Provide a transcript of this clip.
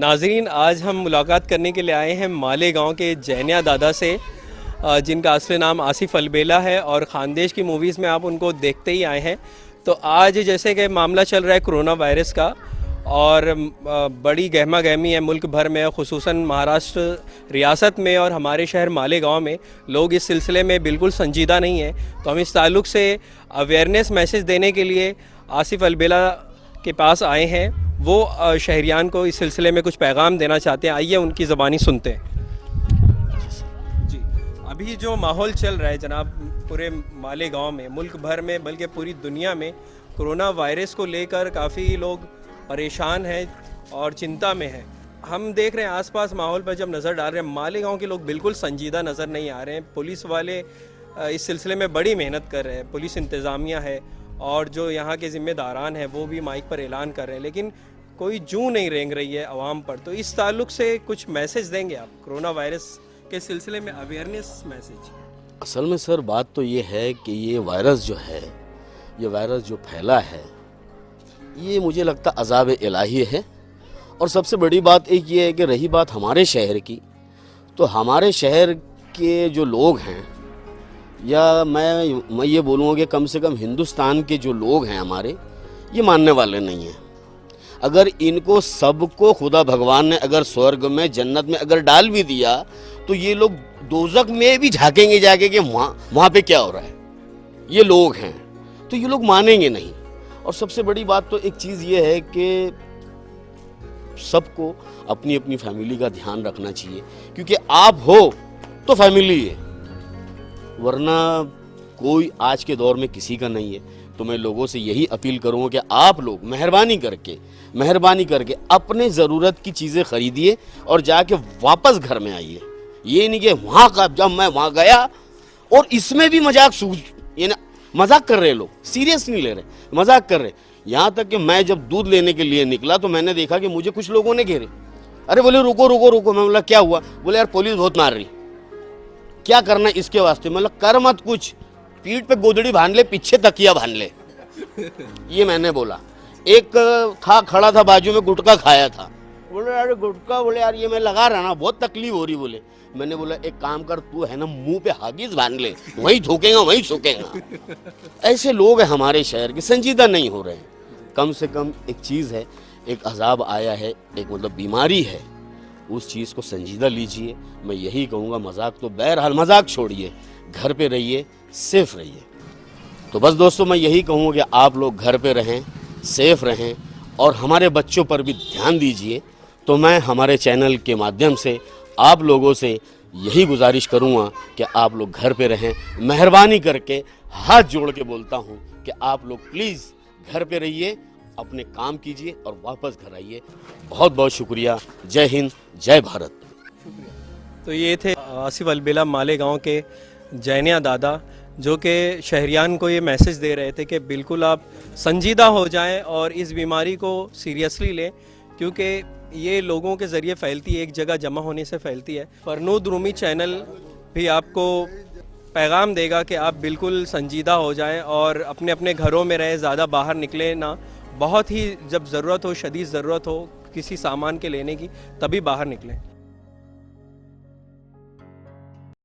नाजरीन, आज हम मुलाकात करने के लिए आए हैं मालेगांव के जैनिया दादा से, जिनका असली नाम आसिफ अलबेला है और ख़ानदेश की मूवीज़ में आप उनको देखते ही आए हैं। तो आज जैसे कि मामला चल रहा है कोरोना वायरस का और बड़ी गहमा गहमी है मुल्क भर में, खुसूसन महाराष्ट्र रियासत में और हमारे शहर मालेगांव में लोग इस सिलसिले में बिल्कुल संजीदा नहीं है। तो हम इस ताल्लुक़ से अवेयरनेस मैसेज देने के लिए आसिफ अलबेला के पास आए हैं। वो शहरियान को इस सिलसिले में कुछ पैगाम देना चाहते हैं। आइए उनकी ज़बानी सुनते हैं। जी, अभी जो माहौल चल रहा है जनाब पूरे मालेगांव में, मुल्क भर में, बल्कि पूरी दुनिया में कोरोना वायरस को लेकर काफ़ी लोग परेशान हैं और चिंता में हैं। हम देख रहे हैं आसपास माहौल पर जब नज़र डाल रहे हैं, मालेगांव के लोग बिल्कुल संजीदा नज़र नहीं आ रहे हैं। पुलिस वाले इस सिलसिले में बड़ी मेहनत कर रहे हैं, पुलिस इंतज़ामिया है और जो यहाँ के ज़िम्मेदारान हैं वो भी माइक पर ऐलान कर रहे हैं, लेकिन कोई जूं नहीं रेंग रही है आवाम पर। तो इस ताल्लुक़ से कुछ मैसेज देंगे आप कोरोना वायरस के सिलसिले में, अवेयरनेस मैसेज? असल में सर बात तो ये है कि ये वायरस जो है, ये वायरस जो फैला है, ये मुझे लगता अज़ाब इलाही है। और सबसे बड़ी बात एक ये है कि रही बात हमारे शहर की, तो हमारे शहर के जो लोग हैं, या मैं ये बोलूँगा कि कम से कम हिंदुस्तान के जो लोग हैं हमारे, ये मानने वाले नहीं हैं। अगर इनको सबको खुदा भगवान ने अगर स्वर्ग में, जन्नत में अगर डाल भी दिया, तो ये लोग दोज़ख में भी झांकेंगे जाके कि वहाँ पे क्या हो रहा है। ये लोग हैं तो ये लोग मानेंगे नहीं। और सबसे बड़ी बात तो एक चीज़ ये है कि सबको अपनी अपनी फैमिली का ध्यान रखना चाहिए, क्योंकि आप हो तो फैमिली है, वरना कोई आज के दौर में किसी का नहीं है। तो मैं लोगों से यही अपील करूँगा कि आप लोग मेहरबानी करके अपने ज़रूरत की चीज़ें ख़रीदिए और जाके वापस घर में आइए। ये नहीं कि वहाँ का जब मैं वहाँ गया, और इसमें भी मजाक कर रहे लोग, सीरियस नहीं ले रहे, मजाक कर रहे। यहाँ तक कि मैं जब दूध लेने के लिए निकला तो मैंने देखा कि मुझे कुछ लोगों ने घेरे। अरे बोले रुको रुको रुको। मैं बोला क्या हुआ? बोले यार पुलिस बहुत मार रही, क्या करना इसके वास्ते? मतलब कर मत कुछ, पीठ पे गोदड़ी बांध ले, पीछे तकिया बांध ले। ये मैंने बोला। एक था खड़ा था बाजू में, गुटखा खाया था। बोले यार गुटखा, बोले यार ये मैं लगा रहा ना, बहुत तकलीफ हो रही। बोले, मैंने बोला एक काम कर, तू है ना मुंह पे हागिस बांध ले, वहीं थूकेगा वहीं सूखेगा। ऐसे लोग हैं हमारे शहर के, संजीदा नहीं हो रहे हैं। कम से कम एक चीज़ है, एक अजाब आया है, एक मतलब बीमारी है, उस चीज़ को संजीदा लीजिए। मैं यही कहूँगा, मजाक तो बहरहाल मजाक छोड़िए, घर पे रहिए, सेफ रहिए। तो बस दोस्तों मैं यही कहूँगा कि आप लोग घर पे रहें, सेफ रहें और हमारे बच्चों पर भी ध्यान दीजिए। तो मैं हमारे चैनल के माध्यम से आप लोगों से यही गुजारिश करूँगा कि आप लोग घर पे रहें। मेहरबानी करके हाथ जोड़ के बोलता हूँ कि आप लोग प्लीज़ घर पे रहिए, अपने काम कीजिए और वापस घर आइए। बहुत बहुत शुक्रिया। जय हिंद, जय भारत। तो ये थे आसिफ अलबेला मालेगांव के जैनिया दादा, जो कि शहरियान को ये मैसेज दे रहे थे कि बिल्कुल आप संजीदा हो जाएं और इस बीमारी को सीरियसली लें, क्योंकि ये लोगों के ज़रिए फैलती है, एक जगह जमा होने से फैलती है। फरनूद रूमी चैनल भी आपको पैगाम देगा कि आप बिल्कुल संजीदा हो जाएं और अपने अपने घरों में रहें, ज़्यादा बाहर निकले ना। बहुत ही जब ज़रूरत हो, शदीद ज़रूरत हो किसी सामान के लेने की, तभी बाहर निकलें।